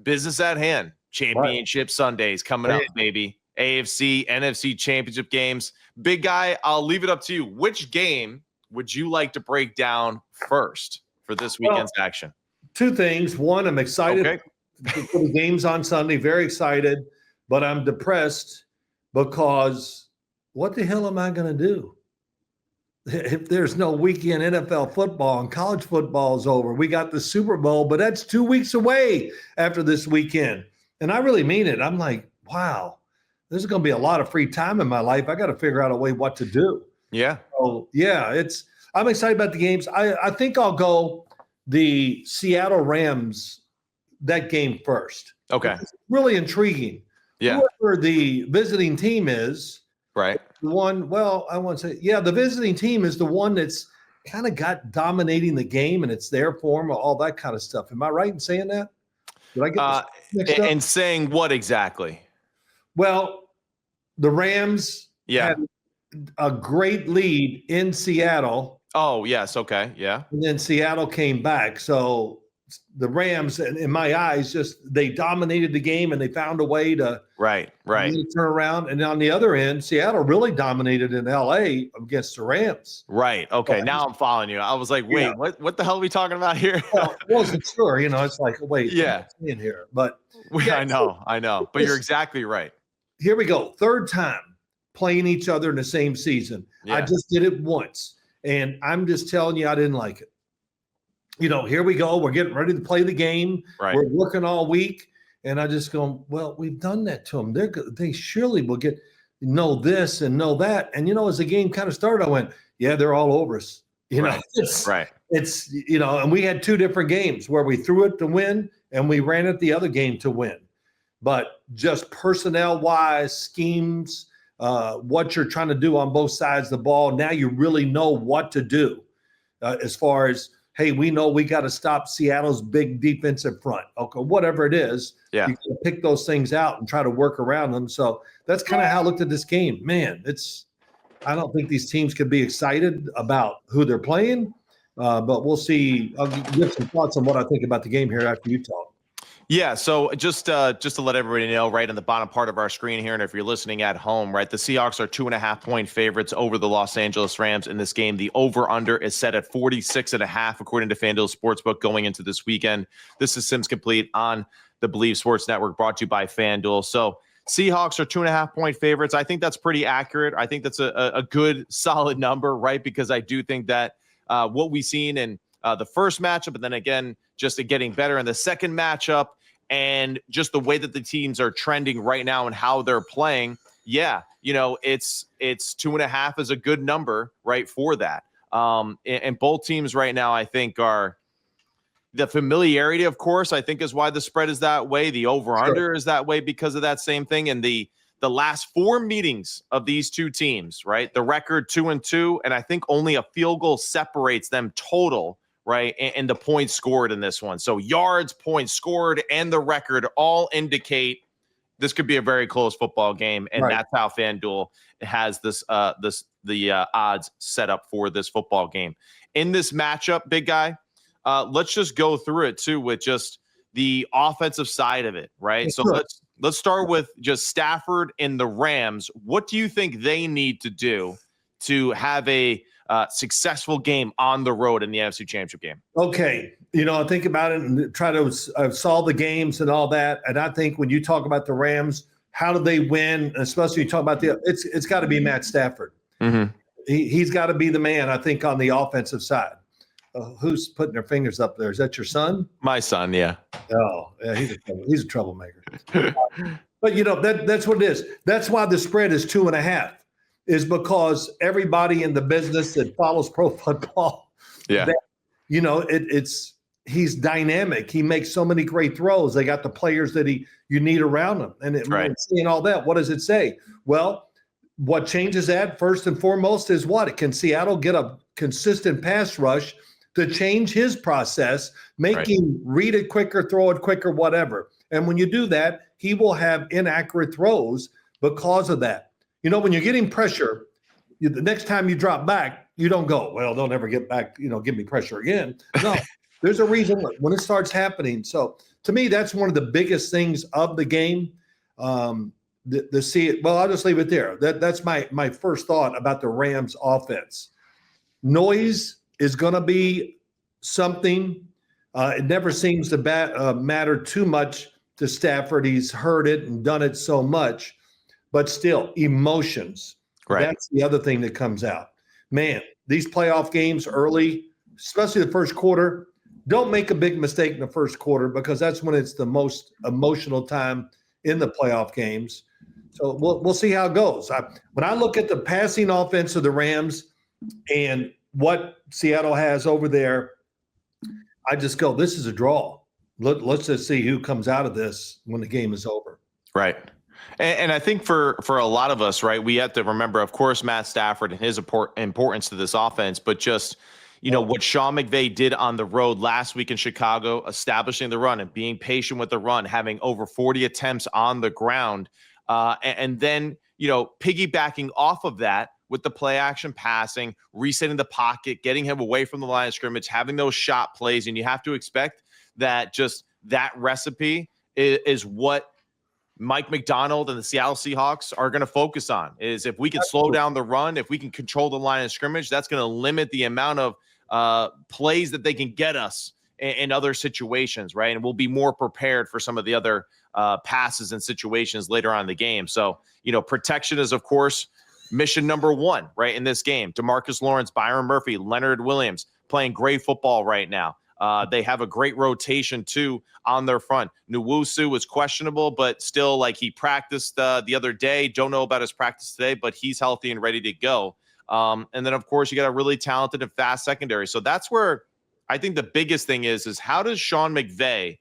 business at hand. Championship Sundays coming up, baby. AFC, NFC Championship games. Big guy, I'll leave it up to you. Which game would you like to break down first for this weekend's action? Two things. One, I'm excited for the games on Sunday. Very excited, but I'm depressed because what the hell am I going to do if there's no weekend NFL football and college football is over? We got the Super Bowl, but that's 2 weeks away after this weekend. And I really mean it. I'm like, wow, there's going to be a lot of free time in my life. I got to figure out a way what to do. Yeah. So, yeah, I'm excited about the games. I think I'll go the Seattle Rams, that game first. Okay. It's really intriguing. Yeah. Whoever the visiting team is. Right. The one, I want to say, the visiting team is the one that's kind of got dominating the game, and it's their form, all that kind of stuff. Am I right in saying that? Did I get this mixed up? And saying what exactly? Well, the Rams had a great lead in Seattle. Oh, yes. Okay. Yeah. And then Seattle came back. So the Rams, in my eyes, they dominated the game and they found a way to turn around. And on the other end, Seattle really dominated in LA against the Rams. Right. Okay. Now I'm following you. I was like, wait, what the hell are we talking about here? Well, I wasn't sure. It's like, wait, in here. But I know. But you're exactly right. Here we go. Third time playing each other in the same season. Yeah. I just did it once. And I'm just telling you, I didn't like it. Here we go. We're getting ready to play the game. Right. We're working all week. And I just go, well, we've done that to them. They surely will know this and know that. And, as the game kind of started, I went, yeah, they're all over us. It's and we had two different games where we threw it to win and we ran it the other game to win. But just personnel-wise, schemes, what you're trying to do on both sides of the ball, now you really know what to do as far as, hey, we know we got to stop Seattle's big defensive front. Okay, whatever it is, you got to pick those things out and try to work around them. So that's kind of how I looked at this game. Man, I don't think these teams could be excited about who they're playing, but we'll see. I'll give some thoughts on what I think about the game here after you talk. Yeah, so just to let everybody know, right in the bottom part of our screen here, and if you're listening at home, right, the Seahawks are 2.5-point favorites over the Los Angeles Rams in this game. The over-under is set at 46.5, according to FanDuel Sportsbook, going into this weekend. This is Sims Complete on the Believe Sports Network, brought to you by FanDuel. So Seahawks are 2.5-point favorites. I think that's pretty accurate. I think that's a good, solid number, right, because I do think that what we've seen in the first matchup, and then again, just getting better in the second matchup, and just the way that the teams are trending right now and how they're playing, it's 2.5 is a good number, right, for that. And both teams right now, I think, are the familiarity, of course, I think is why the spread is that way. The over-under is that way because of that same thing. And the last 4 meetings of these two teams, right, the record 2-2, and I think only a field goal separates them total, right, and the points scored in this one. So yards, points scored, and the record all indicate this could be a very close football game, and that's how FanDuel has the odds set up for this football game. In this matchup, big guy, let's just go through it too with just the offensive side of it, right? So let's start with just Stafford and the Rams. What do you think they need to do to have a successful game on the road in the NFC Championship game? Okay. I think about it and try to solve the games and all that. And I think when you talk about the Rams, how do they win? Especially you talk about it's got to be Matt Stafford. Mm-hmm. He's got to be the man, I think, on the offensive side. Who's putting their fingers up there? Is that your son? My son, yeah. Oh, yeah, he's a troublemaker. But, that's what it is. That's why the spread is 2.5. Is because everybody in the business that follows pro football, he's dynamic. He makes so many great throws. They got the players that you need around him. And seeing all that, what does it say? Well, what changes that first and foremost is what? Can Seattle get a consistent pass rush to change his process, make him read it quicker, throw it quicker, whatever. And when you do that, he will have inaccurate throws because of that. When you're getting pressure, the next time you drop back, you don't go, well, they'll never get back, give me pressure again. No, there's a reason when it starts happening. So to me, that's one of the biggest things of the game. Well, I'll just leave it there. That's my first thought about the Rams offense. Noise is going to be something. It never seems to matter too much to Stafford. He's heard it and done it so much, but still, emotions. Right. That's the other thing that comes out. Man, these playoff games early, especially the first quarter, don't make a big mistake in the first quarter because that's when it's the most emotional time in the playoff games. So we'll see how it goes. When I look at the passing offense of the Rams and what Seattle has over there, I just go, this is a draw. Let's just see who comes out of this when the game is over. Right. And I think for a lot of us, right, we have to remember, of course, Matt Stafford and his importance to this offense, but just, what Sean McVay did on the road last week in Chicago, establishing the run and being patient with the run, having over 40 attempts on the ground, and then, piggybacking off of that with the play action passing, resetting the pocket, getting him away from the line of scrimmage, having those shot plays. And you have to expect that just that recipe is what Mike McDonald and the Seattle Seahawks are going to focus on. Is if we can slow down the run, if we can control the line of scrimmage, that's going to limit the amount of plays that they can get us in other situations, right? And we'll be more prepared for some of the other passes and situations later on in the game. So, protection is, of course, mission number one, right, in this game. DeMarcus Lawrence, Byron Murphy, Leonard Williams playing great football right now. They have a great rotation, too, on their front. Nwosu was questionable, but still, he practiced the other day. Don't know about his practice today, but he's healthy and ready to go. And then, of course, you got a really talented and fast secondary. So that's where I think the biggest thing is how does Sean McVay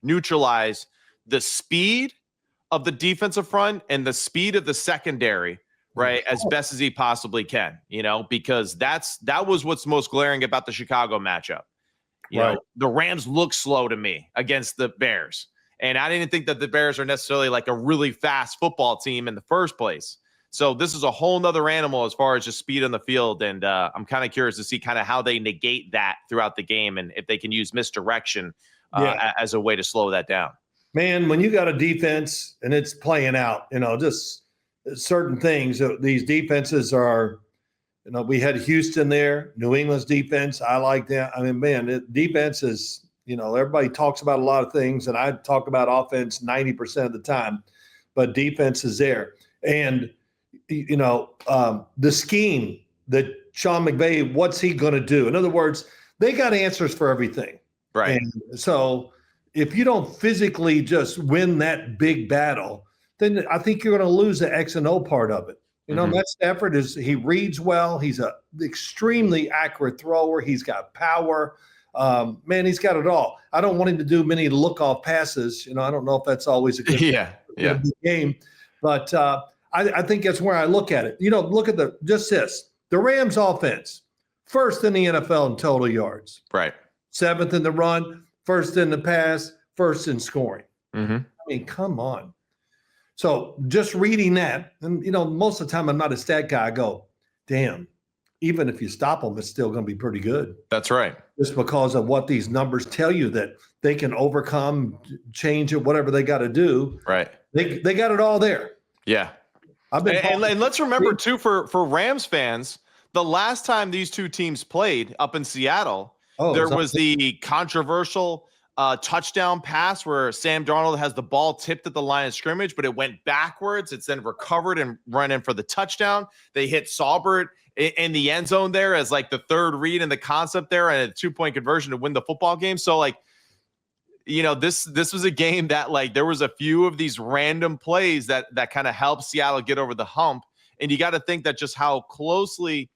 neutralize the speed of the defensive front and the speed of the secondary, right, as best as he possibly can, because that was what's most glaring about the Chicago matchup. The Rams look slow to me against the Bears. And I didn't think that the Bears are necessarily a really fast football team in the first place. So this is a whole nother animal as far as just speed on the field. And I'm kind of curious to see kind of how they negate that throughout the game and if they can use misdirection as a way to slow that down. Man, when you got a defense and it's playing out, just certain things, these defenses are, we had Houston there, New England's defense. I like that. I mean, man, defense is, everybody talks about a lot of things, and I talk about offense 90% of the time, but defense is there. And, the scheme that Sean McVay, what's he going to do? In other words, they got answers for everything. Right. And so if you don't physically just win that big battle, then I think you're going to lose the X and O part of it. Matt Stafford he reads well. He's an extremely accurate thrower. He's got power. Man, he's got it all. I don't want him to do many look-off passes. I don't know if that's always a good game. But I think that's where I look at it. Look at the Rams offense, first in the NFL in total yards. Right. Seventh in the run, first in the pass, first in scoring. Mm-hmm. I mean, come on. So just reading that, and, most of the time I'm not a stat guy. I go, damn, even if you stop them, it's still going to be pretty good. That's right. Just because of what these numbers tell you that they can overcome, change it, whatever they got to do. Right. They got it all there. Yeah. And let's remember, too, for Rams fans, the last time these two teams played up in Seattle, there was the controversial touchdown pass where Sam Darnold has the ball tipped at the line of scrimmage, but it went backwards. It's then recovered and run in for the touchdown. They hit Saubert in the end zone there as the third read in the concept there and a 2-point conversion to win the football game. So this was a game that there was a few of these random plays that kind of helped Seattle get over the hump. And you got to think that just how closely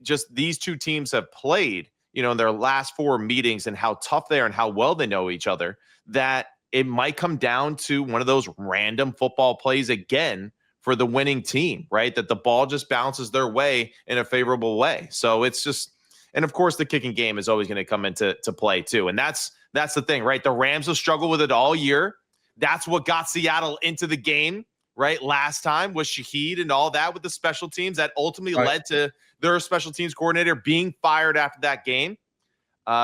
just these two teams have played, in their last 4 meetings and how tough they are and how well they know each other, that it might come down to one of those random football plays again for the winning team, right? That the ball just bounces their way in a favorable way. So it's just, and of course the kicking game is always going to come into play too. And that's the thing, right? The Rams have struggled with it all year. That's what got Seattle into the game, right? Last time was Shaheed and all that with the special teams that ultimately led to their special teams coordinator being fired after that game.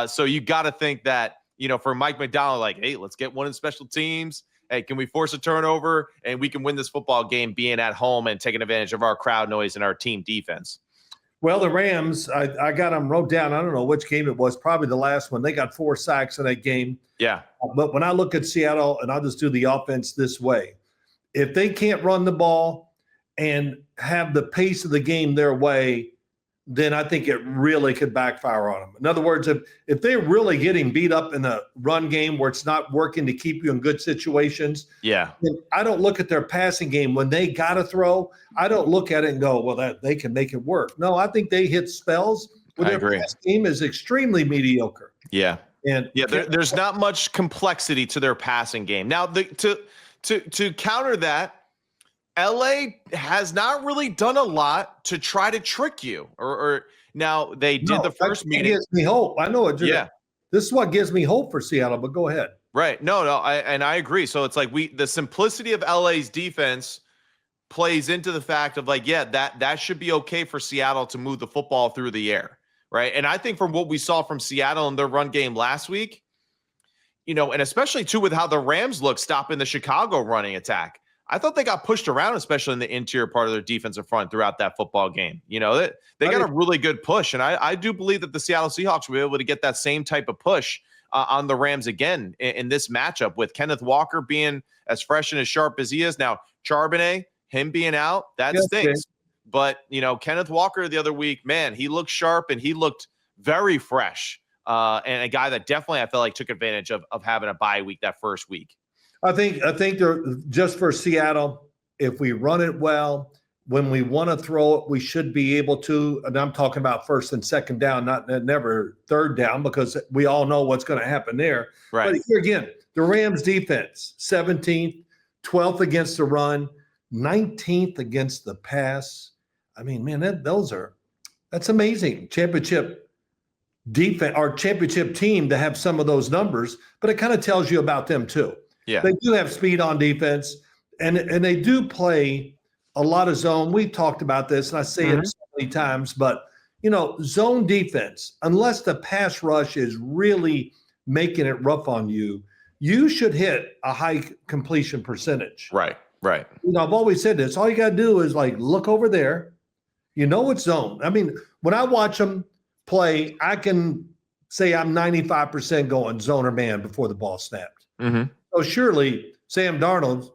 So you got to think that, for Mike McDonald, like, hey, let's get one in special teams. Hey, can we force a turnover and we can win this football game being at home and taking advantage of our crowd noise and our team defense? Well, the Rams, I got them wrote down. I don't know which game it was, probably the last one. They got 4 sacks in that game. Yeah. But when I look at Seattle, and I'll just do the offense this way, if they can't run the ball and have the pace of the game their way, then I think it really could backfire on them. In other words, if they're really getting beat up in the run game where it's not working to keep you in good situations, then I don't look at their passing game when they got to throw. I don't look at it and go, well, that they can make it work. No, I think they hit spells where their pass game is extremely mediocre. Yeah. And there's not much complexity to their passing game. Now, to counter that, LA has not really done a lot to try to trick you. Or now they did the first meeting. Gives me hope. I know it. Yeah. This is what gives me hope for Seattle, but go ahead. Right. No, I agree. So it's like the simplicity of LA's defense plays into the fact of like, that should be okay for Seattle to move the football through the air. Right. And I think from what we saw from Seattle in their run game last week, and especially too with how the Rams look stopping the Chicago running attack, I thought they got pushed around, especially in the interior part of their defensive front throughout that football game. They got a really good push. And I do believe that the Seattle Seahawks will be able to get that same type of push on the Rams again in this matchup with Kenneth Walker being as fresh and as sharp as he is. Now, Charbonnet, him being out, that stinks. But, Kenneth Walker the other week, man, he looked sharp and he looked very fresh. And a guy that definitely I felt like took advantage of having a bye week that first week. I think they're just for Seattle, if we run it well, when we want to throw it, we should be able to. And I'm talking about first and second down, never third down, because we all know what's going to happen there. Right. But here again, the Rams defense, 17th, 12th against the run, 19th against the pass. I mean, man, that's amazing. Championship defense, our championship team to have some of those numbers, but it kind of tells you about them too. Yeah. They do have speed on defense, and they do play a lot of zone. We've talked about this, and I say it so many times, but, zone defense, unless the pass rush is really making it rough on you, you should hit a high completion percentage. Right. I've always said this. All you got to do is, look over there. It's zone. I mean, when I watch them play, I can say I'm 95% going zone or man before the ball snapped. Mm-hmm. So surely Sam Darnold,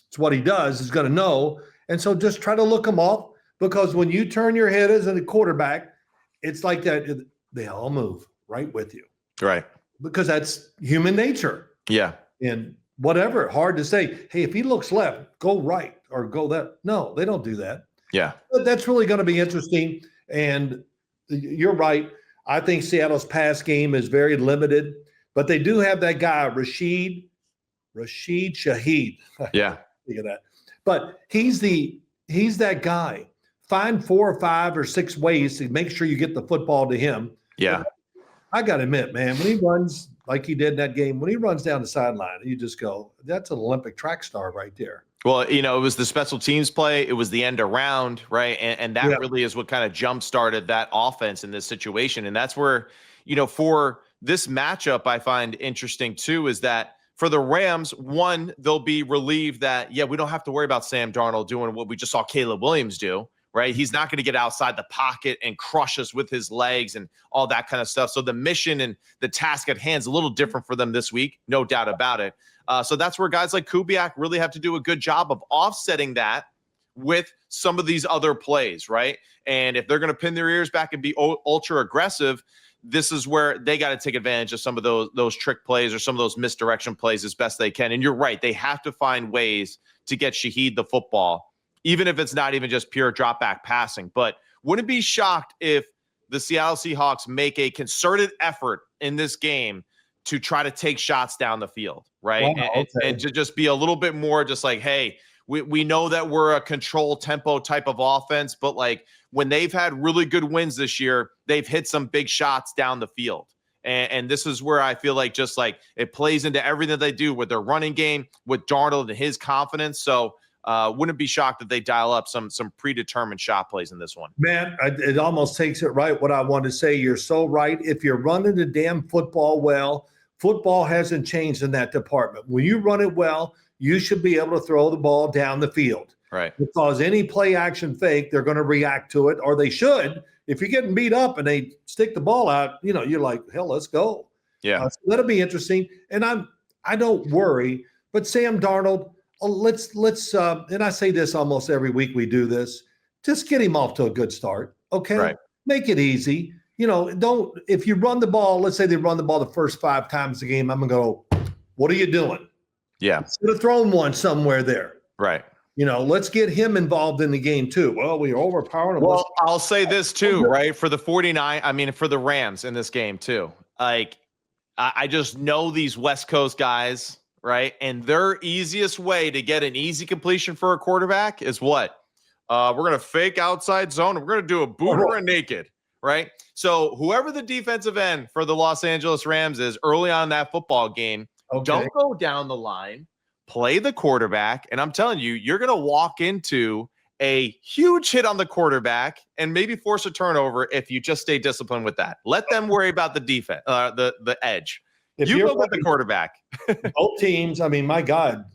it's what he does, is going to know. And so just try to look them off, because when you turn your head as a quarterback, it's like that. They all move right with you. Right. Because that's human nature. Yeah. And whatever, hard to say, hey, if he looks left, go right or go that. No, they don't do that. Yeah. But that's really going to be interesting. And you're right. I think Seattle's pass game is very limited, but they do have that guy, Rasheed Shaheed. Yeah. Think of that. But he's that guy. Find 4 or 5 or 6 ways to make sure you get the football to him. Yeah. I got to admit, man, when he runs like he did in that game, when he runs down the sideline, you just go, that's an Olympic track star right there. Well, it was the special teams play. It was the end around, right? And that really is what kind of jump-started that offense in this situation. And that's where, for this matchup, I find interesting too, is that for the Rams, one, they'll be relieved that, we don't have to worry about Sam Darnold doing what we just saw Caleb Williams do, right? He's not going to get outside the pocket and crush us with his legs and all that kind of stuff. So the mission and the task at hand is a little different for them this week, no doubt about it. So that's where guys like Kubiak really have to do a good job of offsetting that with some of these other plays, right? And if they're going to pin their ears back and be ultra aggressive, this is where they got to take advantage of some of those trick plays or some of those misdirection plays as best they can. And you're right. They have to find ways to get Shaheed the football, even if it's not even just pure drop back passing. But wouldn't be shocked if the Seattle Seahawks make a concerted effort in this game to try to take shots down the field, right? Wow, and to just be a little bit more just like, hey, we know that we're a control tempo type of offense, but when they've had really good wins this year, they've hit some big shots down the field. And this is where I feel like just it plays into everything they do with their running game, with Darnold and his confidence. So wouldn't be shocked if they dial up some predetermined shot plays in this one. Man, it almost takes it right what I want to say. You're so right. If you're running the damn football well, Football hasn't changed in that department. When you run it well, you should be able to throw the ball down the field. Right. Because any play action fake, they're going to react to it, or they should. If you're getting beat up and they stick the ball out, you're like, hell, let's go. Yeah. So that'll be interesting. And I don't worry, but Sam Darnold, let's and I say this almost every week we do this, just get him off to a good start. Okay. Right. Make it easy. If you run the ball, let's say they run the ball the first 5 times a game, I'm going to go, what are you doing? Yeah. Should have thrown one somewhere there. Right. Let's get him involved in the game too. Well, we overpowered him. Well, I'll say this too, right? For the for the Rams in this game too. Like, I just know these West Coast guys, right? And their easiest way to get an easy completion for a quarterback is what? We're going to fake outside zone. And we're going to do a boot or a naked, right? So whoever the defensive end for the Los Angeles Rams is early on in that football game, don't go down the line. Play the quarterback, and I'm telling you, you're going to walk into a huge hit on the quarterback and maybe force a turnover if you just stay disciplined with that. Let them worry about the defense, the edge. If you go with the quarterback. Both teams, I mean, my God,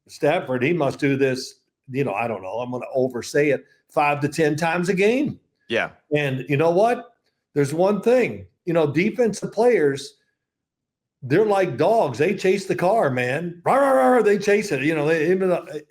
Stafford, he must do this, I don't know, I'm going to oversay it, 5 to 10 times a game. Yeah. And you know what? There's one thing, defensive players – they're like dogs. They chase the car, man. Rawr, rawr, rawr, they chase it.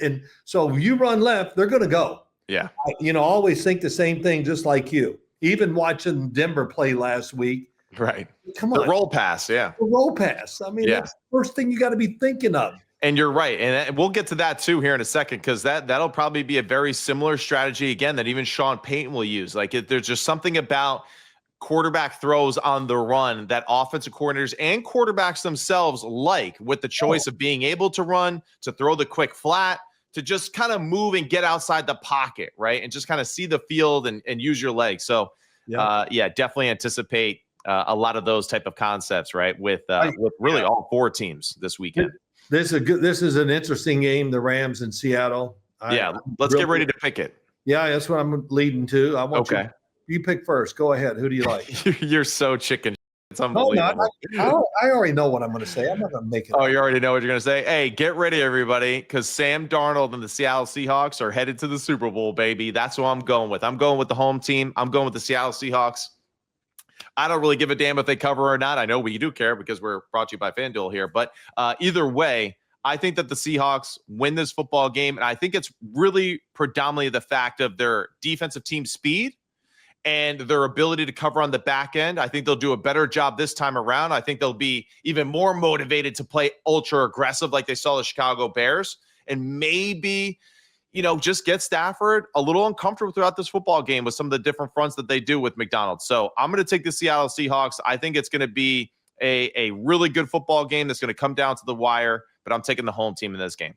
And so you run left, they're going to go. Yeah. I always think the same thing, just like you. Even watching Denver play last week. Right. Come on. The roll pass, yeah. The roll pass. I mean, that's the first thing you got to be thinking of. And you're right. And we'll get to that too here in a second, because that'll probably be a very similar strategy again that even Sean Payton will use. Like, there's just something about quarterback throws on the run that offensive coordinators and quarterbacks themselves like, with the choice of being able to run, to throw the quick flat, to just kind of move and get outside the pocket, right? And just kind of see the field and use your legs. So, definitely anticipate a lot of those type of concepts, right? With really all 4 teams this weekend. This is an interesting game, the Rams in Seattle. Let's get ready to pick it. Yeah, that's what I'm leading to. I want you pick first. Go ahead. Who do you like? You're so chicken. It's unbelievable. No, I already know what I'm going to say. I'm not going to make it. Oh, you already know what you're going to say? Hey, get ready, everybody, because Sam Darnold and the Seattle Seahawks are headed to the Super Bowl, baby. That's what I'm going with. I'm going with the home team. I'm going with the Seattle Seahawks. I don't really give a damn if they cover or not. I know we do care because we're brought to you by FanDuel here. But either way, I think that the Seahawks win this football game. And I think it's really predominantly the fact of their defensive team speed and their ability to cover on the back end. I think they'll do a better job this time around. I think they'll be even more motivated to play ultra aggressive like they saw the Chicago Bears, and maybe, just get Stafford a little uncomfortable throughout this football game with some of the different fronts that they do with McDonald. So I'm going to take the Seattle Seahawks. I think it's going to be a really good football game that's going to come down to the wire, but I'm taking the home team in this game.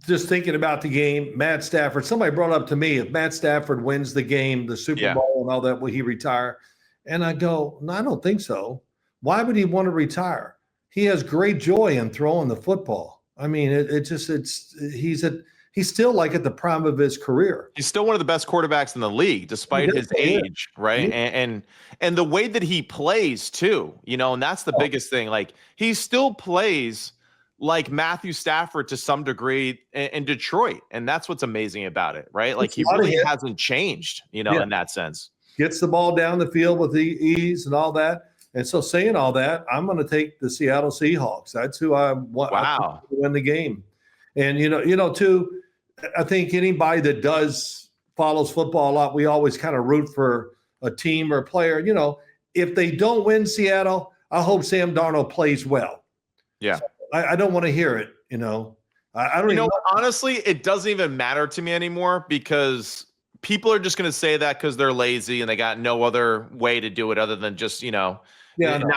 Just thinking about the game, Matt Stafford, somebody brought up to me, if Matt Stafford wins the game, the Super Bowl and all that, will he retire? And I go, no, I don't think so. Why would he want to retire? He has great joy in throwing the football. I mean, he's still like at the prime of his career. He's still one of the best quarterbacks in the league, despite his age, right? Yeah. And the way that he plays too, and that's the biggest thing. Like, he still plays like Matthew Stafford to some degree in Detroit. And that's what's amazing about it, right? Like, he really hasn't changed, in that sense. Gets the ball down the field with the ease and all that. And so, saying all that, I'm going to take the Seattle Seahawks. That's who I want to win the game. And, too, I think anybody that follows football a lot, we always kind of root for a team or a player. If they don't win Seattle, I hope Sam Darnold plays well. Yeah. So I don't want to hear it, I don't even know. Honestly, it doesn't even matter to me anymore, because people are just going to say that because they're lazy and they got no other way to do it other than just, not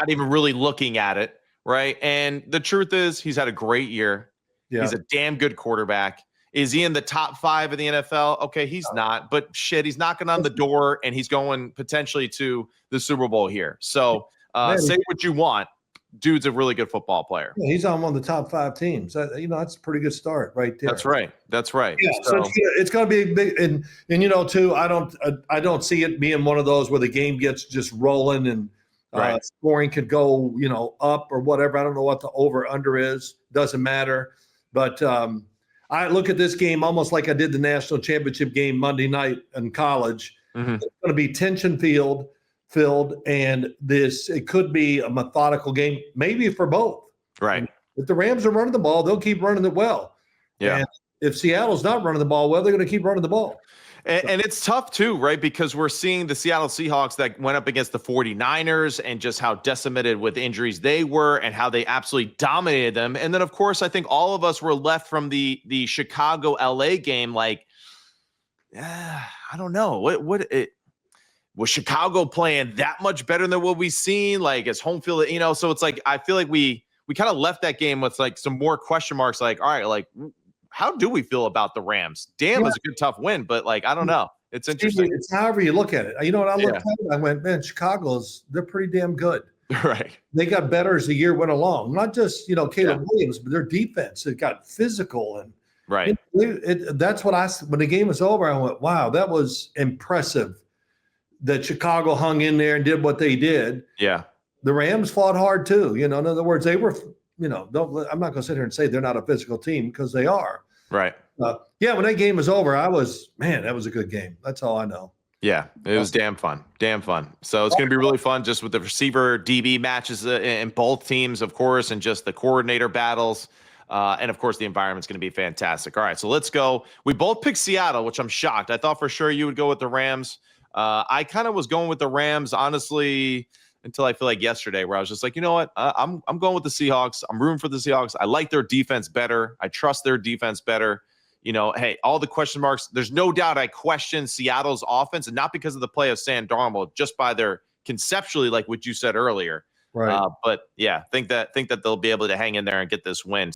even really looking at it, right? And the truth is, he's had a great year. Yeah. He's a damn good quarterback. Is he in the top 5 of the NFL? Okay, he's not. But shit, he's knocking on the door, and he's going potentially to the Super Bowl here. So say what you want. dude's a really good football player. Yeah, he's on one of the top 5 teams. That's a pretty good start right there. That's right. That's right. Yeah, so it's going to be big, and too. I don't see it being one of those where the game gets just rolling and scoring could go up or whatever. I don't know what the over under is. Doesn't matter. But I look at this game almost like I did the national championship game Monday night in college. Mm-hmm. It's going to be tension filled, and it could be a methodical game, maybe for both. Right. If the Rams are running the ball, they'll keep running it well. Yeah. And if Seattle's not running the ball well, they're going to keep running the ball. And it's tough too, right? Because we're seeing the Seattle Seahawks that went up against the 49ers and just how decimated with injuries they were and how they absolutely dominated them. And then, of course, I think all of us were left from the Chicago LA game like, I don't know. Was Chicago playing that much better than what we've seen? Like, as home field, so it's like I feel like we kind of left that game with like some more question marks, like, all right, like, how do we feel about the Rams? Damn, it's a good tough win, but like, I don't know. It's interesting. It's however you look at it. You know what I looked at? I went, man, they're pretty damn good. Right. They got better as the year went along. Not just, Caleb Williams, but their defense. It got physical. And right. That's what when the game was over, I went, wow, that was impressive that Chicago hung in there and did what they did. Yeah. The Rams fought hard too. In other words, they were, I'm not going to sit here and say they're not a physical team because they are. Right. When that game was over, that was a good game. That's all I know. Yeah, it was damn fun. Damn fun. So it's going to be really fun just with the receiver DB matches in both teams, of course, and just the coordinator battles. And, of course, the environment's going to be fantastic. All right, so let's go. We both picked Seattle, which I'm shocked. I thought for sure you would go with the Rams. I kind of was going with the Rams, honestly, until I feel like yesterday where I was just like, you know what? I'm going with the Seahawks. I'm rooting for the Seahawks. I like their defense better. I trust their defense better. Hey, all the question marks, there's no doubt I question Seattle's offense, and not because of the play of Sam Darnold, just by their conceptually, like what you said earlier. Right. But yeah, think that they'll be able to hang in there and get this win.